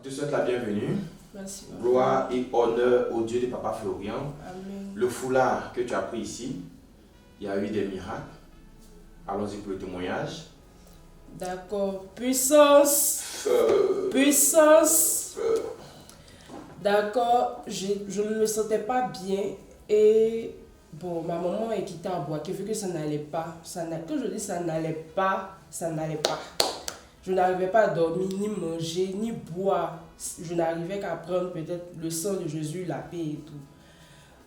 te souhaite la bienvenue. Merci. Gloire et honneur au Dieu de Papa Florian. Amen. Le foulard que tu as pris ici, il y a eu des miracles. Allons-y pour le témoignage. D'accord. Puissance. Puissance. D'accord. Je ne me sentais pas bien et bon, ma maman est quittée à Boaké vu que ça n'allait pas. Quand je dis ça n'allait pas, ça n'allait pas. Je n'arrivais pas à dormir, ni manger, ni boire. Je n'arrivais qu'à prendre peut-être le sang de Jésus, la paix et tout.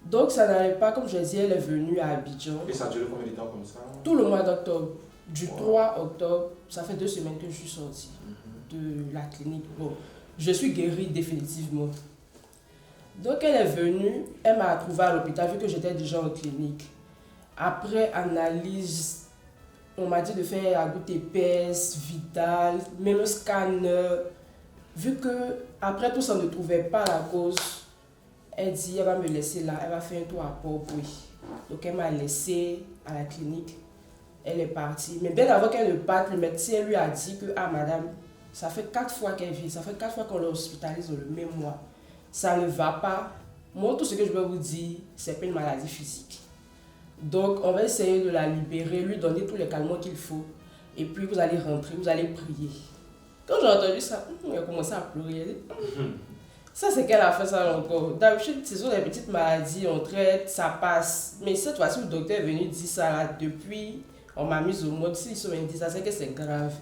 Donc ça n'allait pas, comme je disais, elle est venue à Abidjan. Et ça a duré combien de temps comme ça? Tout le mois d'octobre. Du 3 octobre, ça fait 2 semaines que je suis sortie de la clinique. Bon, je suis guérie définitivement. Donc elle est venue, elle m'a trouvée à l'hôpital vu que j'étais déjà en clinique. Après analyse, on m'a dit de faire un goût épaisse, vital, même un scanner. Vu que après tout ça ne trouvait pas la cause, elle dit elle va me laisser là, elle va faire un tour à Port-Bouilly. Donc elle m'a laissé à la clinique. Elle est partie. Mais bien avant qu'elle ne parte, le médecin lui a dit que ah madame, ça fait 4 fois qu'elle vit, ça fait 4 fois qu'on l'hospitalise dans le même mois. Ça ne va pas. Moi, tout ce que je peux vous dire, c'est pas une maladie physique. Donc, on va essayer de la libérer, lui donner tous les calmants qu'il faut. Et puis, vous allez rentrer, vous allez prier. Quand j'ai entendu ça, elle a commencé à pleurer. Ça, c'est qu'elle a fait ça encore. D'habitude, ce sont des petites maladies, on traite, ça passe. Mais cette fois-ci, le docteur est venu dire ça là. Depuis, on m'a mise au mode. S'ils sont venus dire ça, c'est que c'est grave.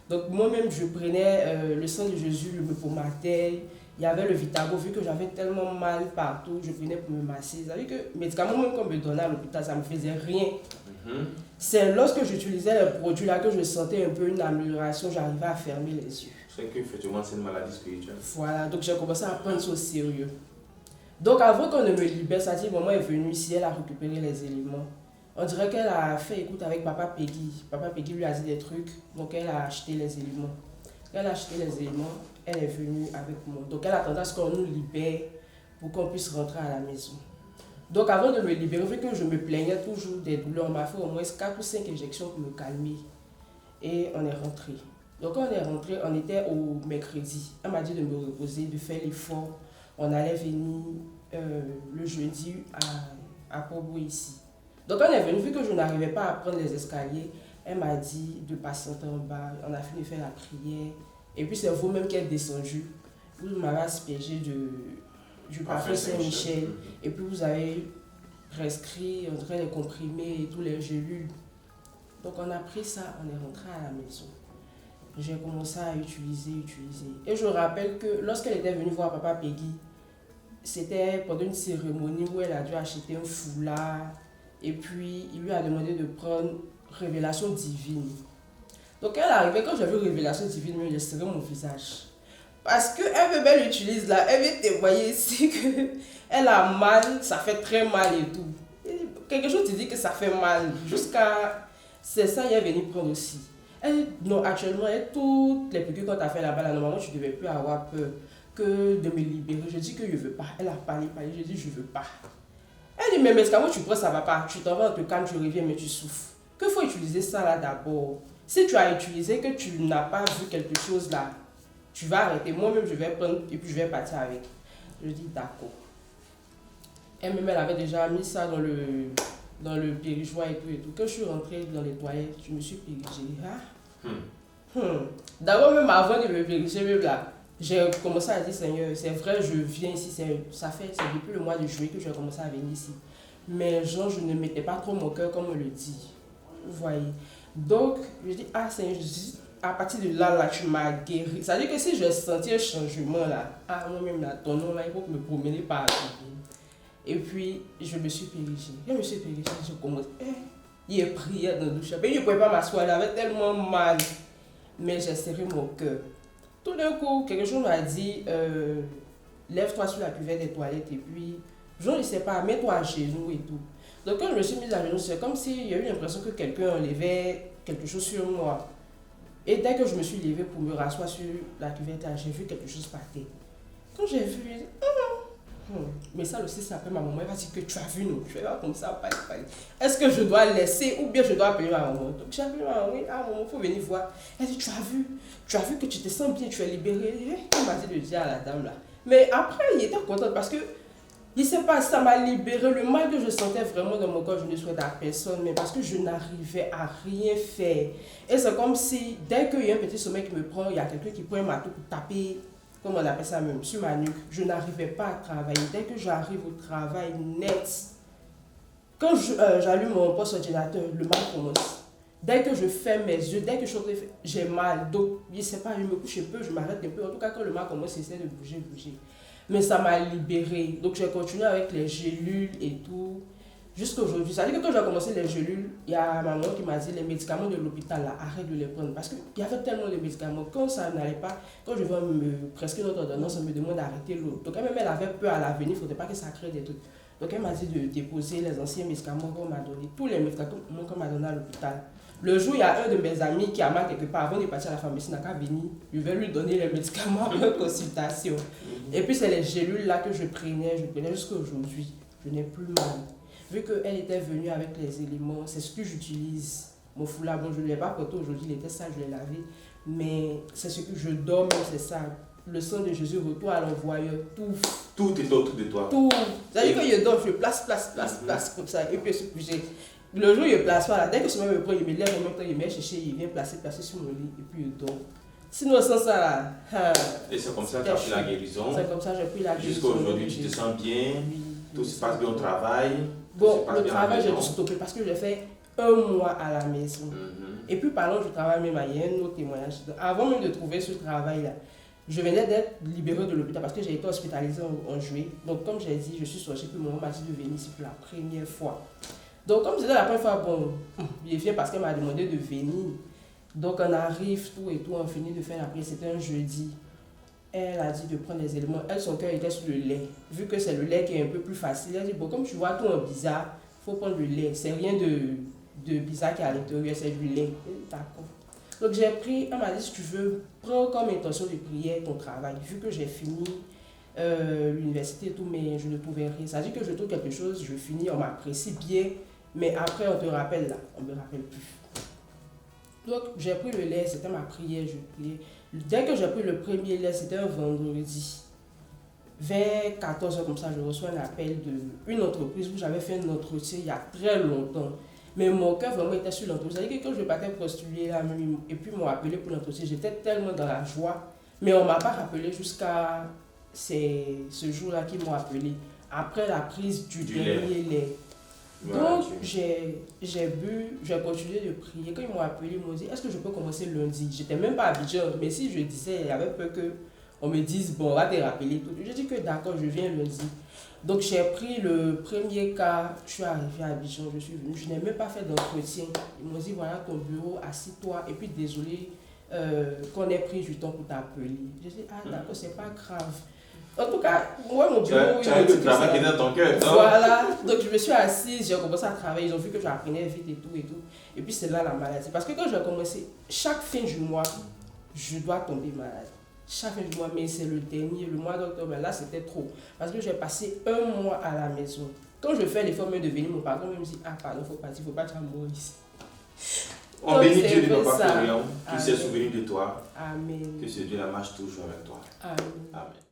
Donc, moi-même, je prenais le sang de Jésus, je me pommatais. Il y avait le Vitago, vu que j'avais tellement mal partout, je prenais pour me masser. Vous savez que les médicaments, même qu'on me donnait à l'hôpital, ça ne me faisait rien. C'est lorsque j'utilisais les produits là que je sentais un peu une amélioration, j'arrivais à fermer les yeux. C'est qu'effectivement, c'est une maladie spirituelle. Voilà, donc j'ai commencé à prendre ça au sérieux. Donc avant qu'on ne me libère, ça dit, maman est venue ici, elle a récupéré les éléments. On dirait qu'elle a fait écoute avec Papa Peggy. Papa Peggy lui a dit des trucs, donc elle a acheté les éléments. Quand elle a acheté les éléments, elle est venue avec moi. Donc elle attendait à ce qu'on nous libère pour qu'on puisse rentrer à la maison. Donc avant de me libérer, vu que je me plaignais toujours des douleurs, on m'a fait au moins 4 ou 5 injections pour me calmer. Et on est rentré. Donc quand on est rentré, on était au mercredi. Elle m'a dit de me reposer, de faire l'effort. On allait venir le jeudi à Port-Bouilly ici. Donc quand on est venu, vu que je n'arrivais pas à prendre les escaliers, elle m'a dit de patienter en bas. On a fini de faire la prière. Et puis c'est vous-même qui êtes descendu. Vous m'avez aspergé du parfum Saint-Michel. Et puis vous avez prescrit, on dirait, les comprimés et tous les gélules. Donc on a pris ça, on est rentré à la maison. J'ai commencé à utiliser. Et je rappelle que lorsqu'elle était venue voir Papa Peggy, c'était pendant une cérémonie où elle a dû acheter un foulard. Et puis il lui a demandé de prendre Révélation divine. Donc elle arrivait, quand j'ai vu Révélation divine, je serrais mon visage. Parce qu'elle veut bien l'utiliser là, elle veut témoigner ici qu'elle a mal, ça fait très mal et tout. Et quelque chose te dit que ça fait mal. Jusqu'à... C'est ça, elle est venue prendre aussi. Elle, non, actuellement, toutes les piqûres qu'on t'a fait là-bas, là, normalement, tu ne devais plus avoir peur que de me libérer. Je dis que je ne veux pas. Elle a parlé, je dis je ne veux pas. Elle dit, mais quand tu prends, ça ne va pas. Tu t'en vas, on te calme, tu reviens, mais tu souffres. Qu'il faut utiliser ça là d'abord. Si tu as utilisé, que tu n'as pas vu quelque chose là, tu vas arrêter. Moi-même, je vais prendre et puis je vais partir avec. Je dis d'accord. Elle-même, elle avait déjà mis ça dans le périgeois et tout. Quand je suis rentrée dans les toilettes, je me suis périgée. D'abord, même avant de me périger, même là, j'ai commencé à dire, Seigneur, c'est vrai, je viens ici, c'est depuis le mois de juillet que j'ai commencé à venir ici. Mais genre, je ne mettais pas trop mon cœur comme on le dit. Vous voyez. Donc, je dis, ah Seigneur, à partir de là, tu m'as guéri. Ça veut dire que si j'ai senti un changement là, moi-même là, ton nom là, il faut me promener par la ville. Et puis, je me suis périgée. Je commence. Il est prié dans la douche. Je ne pouvais pas m'asseoir, j'avais tellement mal. Mais j'ai serré mon cœur. Tout d'un coup, quelque chose m'a dit, lève-toi sur la cuvette des toilettes et puis, je ne sais pas, mets-toi à genoux et tout. Donc quand je me suis mise à genoux, c'est comme s'il y a eu l'impression que quelqu'un enlevait quelque chose sur moi. Et dès que je me suis levée pour me rasseoir sur la cuvette, j'ai vu quelque chose par terre. Quand j'ai vu, Mais ça aussi, c'est après ma maman. Elle va dire que tu as vu, non? Tu vas comme ça, est-ce que je dois laisser ou bien je dois appeler ma maman? Donc j'ai appelé ma maman, oui, ah maman, il faut venir voir. Elle dit, tu as vu que tu te sens bien, tu es libérée. Elle m'a dit de dire à la dame là. Mais après, il était content parce que, je ne sais pas, ça m'a libéré. Le mal que je sentais vraiment dans mon corps, je ne souhaitais à personne, mais parce que je n'arrivais à rien faire. Et c'est comme si, dès qu'il y a un petit sommeil qui me prend, il y a quelqu'un qui prend un marteau pour taper, comme on appelle ça même, sur ma nuque, je n'arrivais pas à travailler. Dès que j'arrive au travail net, quand j'allume mon poste ordinateur, le mal commence. Dès que je ferme mes yeux, dès que je suis en train de faire, j'ai mal. Donc, je ne sais pas, je me couche un peu, je m'arrête un peu. En tout cas, quand le mal commence, j'essaie de bouger. Mais ça m'a libérée. Donc, j'ai continué avec les gélules et tout. Jusqu'à aujourd'hui. Ça veut dire que quand j'ai commencé les gélules, il y a ma maman qui m'a dit les médicaments de l'hôpital, là, arrête de les prendre. Parce qu'il y avait tellement de médicaments. Quand ça n'allait pas, quand je vais me prescrire notre ordonnance, on me demande d'arrêter l'autre. Donc, elle avait peur à l'avenir, il ne faudrait pas que ça crée des trucs. Donc, elle m'a dit de déposer les anciens médicaments qu'on m'a donné, tous les médicaments qu'on m'a donné à l'hôpital. Le jour, il y a un de mes amis qui a mal quelque part, avant de partir à la pharmacie, n'a qu'à venir. Je vais lui donner les médicaments en consultation. Et puis, c'est les gélules là que je prenais jusqu'à aujourd'hui. Je n'ai plus mal. Vu qu'elle était venue avec les éléments, c'est ce que j'utilise. Mon foulard, bon, je ne l'ai pas porté aujourd'hui, il était sale, je l'ai lavé. Mais c'est ce que je dors, c'est ça. Le sang de Jésus retourne à l'envoyeur, Tout est autour de toi. Tout. C'est-à-dire que je dors, je place comme ça. Et puis, le jour, il ne place pas là. Dès que ce me prend, il me lève en même temps, il me chercher, il vient placer sur mon lit, et puis il dort. Sinon, sans ça là. Et c'est comme ça que tu as pris la guérison. C'est comme ça que j'ai pris la guérison. Jusqu'à aujourd'hui, tu te sens bien, tout se passe bien au travail. Bon, le travail, j'ai dû stopper parce que j'ai fait 1 mois à la maison. Et puis, parlons du travail, même, il y a un autre témoignage. Avant même de trouver ce travail-là, je venais d'être libérée de l'hôpital parce que j'ai été hospitalisée en juillet. Donc, comme j'ai dit, je suis sortie, puis mon m'a dit de venir ici pour la première fois. Donc, comme c'était la première fois, bon, je viens parce qu'elle m'a demandé de venir. Donc, on arrive, tout et tout, on finit de faire la prière. C'était un jeudi. Elle a dit de prendre les éléments. Elle, son cœur était sur le lait. Vu que c'est le lait qui est un peu plus facile, elle a dit, bon, comme tu vois tout en bizarre, il faut prendre le lait. C'est rien de bizarre qui est à l'intérieur, c'est du lait. D'accord. Donc j'ai pris, elle m'a dit, si tu veux, prends comme intention de prière ton travail. Vu que j'ai fini l'université et tout, mais je ne trouvais rien. Ça dit que je trouve quelque chose, je finis, on m'apprécie bien, mais après on te rappelle là, on ne me rappelle plus. Donc j'ai pris le lait, c'était ma prière, je priais. Dès que j'ai pris le premier lait, c'était un vendredi. Vers 14h comme ça, je reçois un appel d'une entreprise où j'avais fait un entretien il y a très longtemps. Mais mon cœur vraiment était sur l'entretien. C'est-à-dire que quand je partais postuler là, et puis ils m'ont appelé pour l'entretien, j'étais tellement dans la joie. Mais on ne m'a pas rappelé jusqu'à ce jour-là qu'ils m'ont appelé. Après la prise du dernier lait. Donc, j'ai bu, j'ai continué de prier. Quand ils m'ont appelé, ils m'ont dit, est-ce que je peux commencer lundi? J'étais même pas à Abidjan, mais si je disais, il y avait peur qu'on me dise, bon, on va te rappeler tout. J'ai dit que d'accord, je viens lundi. Donc, j'ai pris le premier cas, je suis arrivée à Abidjan, je suis venue, je n'ai même pas fait d'entretien. Ils m'ont dit, voilà ton bureau, assis-toi, et puis désolé qu'on ait pris du temps pour t'appeler. J'ai dit, ah d'accord, c'est pas grave. En tout cas, moi, mon bureau... Tu as eu le travail qui est dans ton cœur, non? Voilà, donc je me suis assise, j'ai commencé à travailler, ils ont vu que j'apprenais vite et tout. Et puis c'est là la maladie. Parce que quand j'ai commencé, chaque fin du mois, je dois tomber malade. Chaque fin du mois, mais c'est le dernier, le mois d'octobre, là c'était trop. Parce que j'ai passé 1 mois à la maison. Quand je fais l'effort même de venir, mon patron me dit, ah pardon, faut partir, faut pas te mourir ici. On bénit Dieu de nos papas, qui s'est souvenu de toi. Amen. Que ce Dieu la marche toujours avec toi. Amen. Amen.